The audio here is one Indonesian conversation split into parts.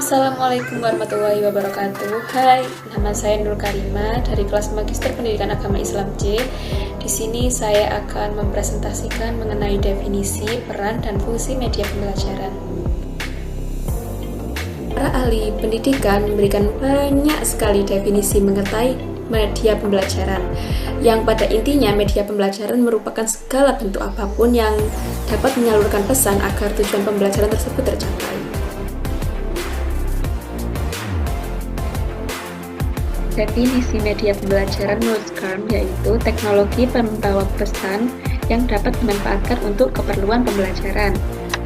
Assalamualaikum warahmatullahi wabarakatuh. Hai, nama saya Nur Karima dari kelas Magister Pendidikan Agama Islam C. Di sini saya akan mempresentasikan mengenai definisi, peran, dan fungsi media pembelajaran. Para ahli pendidikan memberikan banyak sekali definisi mengenai media pembelajaran, yang pada intinya media pembelajaran merupakan segala bentuk apapun yang dapat menyalurkan pesan agar tujuan pembelajaran tersebut tercapai. Definisi media pembelajaran menurut Scrum yaitu teknologi pembawa pesan yang dapat dimanfaatkan untuk keperluan pembelajaran.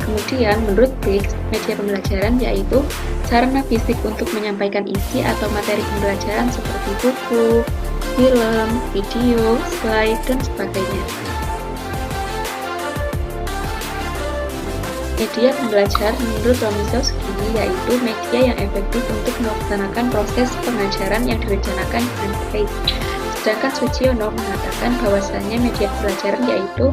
Kemudian menurut Briggs, media pembelajaran yaitu sarana fisik untuk menyampaikan isi atau materi pembelajaran seperti buku, film, video, slide, dan sebagainya. Media pembelajaran menurut Romiszowski yaitu media yang efektif untuk melaksanakan proses pengajaran yang direncanakan dengan baik. Sedangkan Suciono mengatakan bahwasannya media pembelajaran yaitu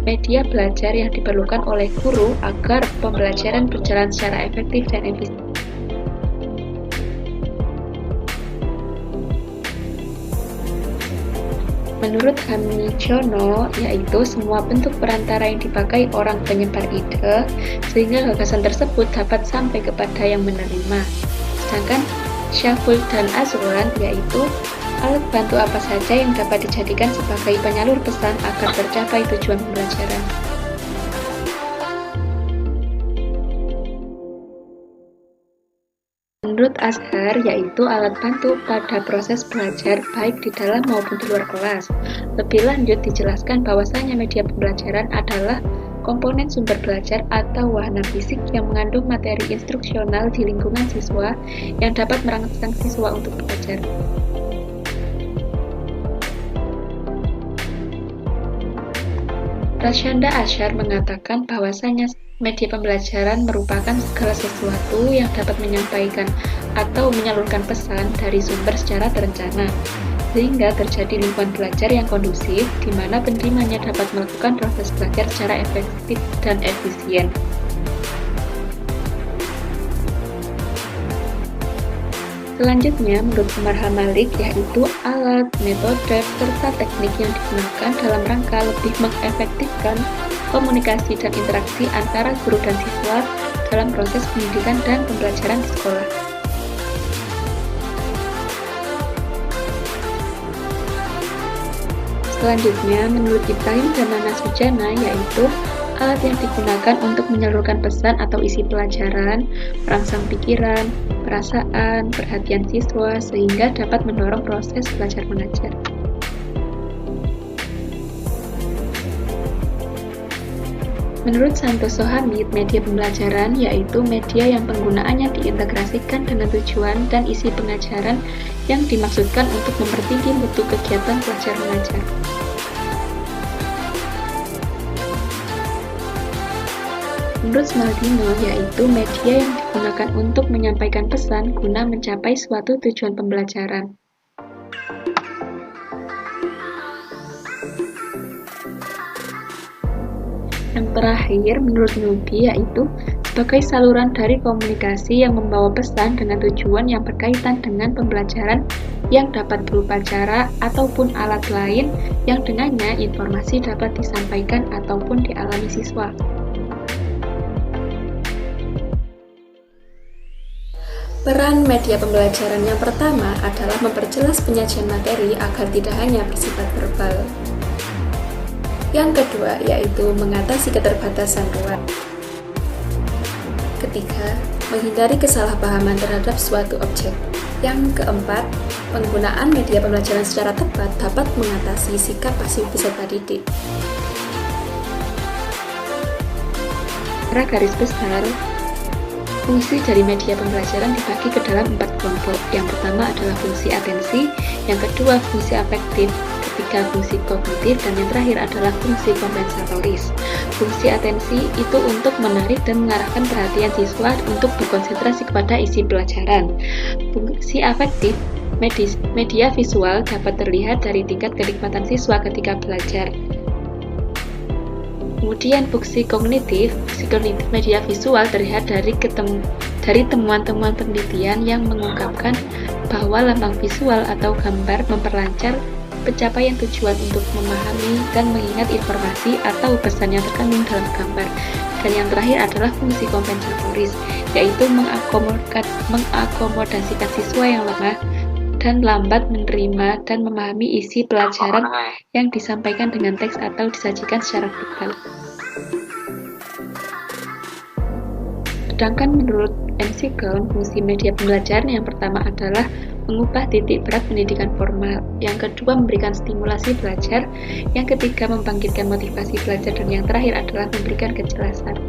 media belajar yang diperlukan oleh guru agar pembelajaran berjalan secara efektif dan efisien. Menurut Hamijono, yaitu semua bentuk perantara yang dipakai orang penyebar ide, sehingga gagasan tersebut dapat sampai kepada yang menerima. Sedangkan Syaful dan Azwan, yaitu alat bantu apa saja yang dapat dijadikan sebagai penyalur pesan agar tercapai tujuan pembelajaran. Menurut Azhar, yaitu alat bantu pada proses belajar baik di dalam maupun di luar kelas. Lebih lanjut dijelaskan bahwasanya media pembelajaran adalah komponen sumber belajar atau wahana fisik yang mengandung materi instruksional di lingkungan siswa yang dapat merangsang siswa untuk belajar. Rashanda Ashar mengatakan bahwasanya media pembelajaran merupakan segala sesuatu yang dapat menyampaikan atau menyalurkan pesan dari sumber secara terencana, sehingga terjadi lingkungan belajar yang kondusif di mana penerimanya dapat melakukan proses belajar secara efektif dan efisien. Selanjutnya, menurut Umar Hamalik, yaitu alat, metode, serta teknik yang digunakan dalam rangka lebih mengefektifkan komunikasi dan interaksi antara guru dan siswa dalam proses pendidikan dan pembelajaran di sekolah. Selanjutnya, menurut Ibrahim dan Nana Sujana, yaitu alat yang digunakan untuk menyalurkan pesan atau isi pelajaran, merangsang pikiran, perasaan, perhatian siswa, sehingga dapat mendorong proses belajar mengajar. Menurut Santoso Hamid, media pembelajaran yaitu media yang penggunaannya diintegrasikan dengan tujuan dan isi pengajaran yang dimaksudkan untuk mempertinggi mutu kegiatan belajar mengajar. Menurut Smaldino, yaitu media yang digunakan untuk menyampaikan pesan guna mencapai suatu tujuan pembelajaran. Yang terakhir, menurut Nubi, yaitu sebagai saluran dari komunikasi yang membawa pesan dengan tujuan yang berkaitan dengan pembelajaran yang dapat berupa cara ataupun alat lain yang dengannya informasi dapat disampaikan ataupun dialami siswa. Peran media pembelajaran yang pertama adalah memperjelas penyajian materi agar tidak hanya bersifat verbal. Yang kedua yaitu mengatasi keterbatasan ruang. Ketiga, menghindari kesalahpahaman terhadap suatu objek. Yang keempat, penggunaan media pembelajaran secara tepat dapat mengatasi sikap pasif peserta didik. Secara garis besar, fungsi dari media pembelajaran dibagi ke dalam 4 kelompok. Yang pertama adalah fungsi atensi, yang kedua fungsi afektif, ketiga fungsi kognitif, dan yang terakhir adalah fungsi kompensatoris. Fungsi atensi itu untuk menarik dan mengarahkan perhatian siswa untuk berkonsentrasi kepada isi pelajaran. Fungsi afektif, media visual dapat terlihat dari tingkat kenikmatan siswa ketika belajar. Kemudian fungsi kognitif media visual terlihat dari temuan-temuan penelitian yang mengungkapkan bahwa lambang visual atau gambar memperlancar pencapaian tujuan untuk memahami dan mengingat informasi atau pesan yang terkandung dalam gambar. Dan yang terakhir adalah fungsi kompensatoris, yaitu mengakomodasikan siswa yang lemah dan lambat menerima dan memahami isi pelajaran yang disampaikan dengan teks atau disajikan secara verbal. Sedangkan menurut Ensikel, fungsi media pembelajaran yang pertama adalah mengubah titik berat pendidikan formal, yang kedua memberikan stimulasi belajar, yang ketiga membangkitkan motivasi belajar, dan yang terakhir adalah memberikan kejelasan.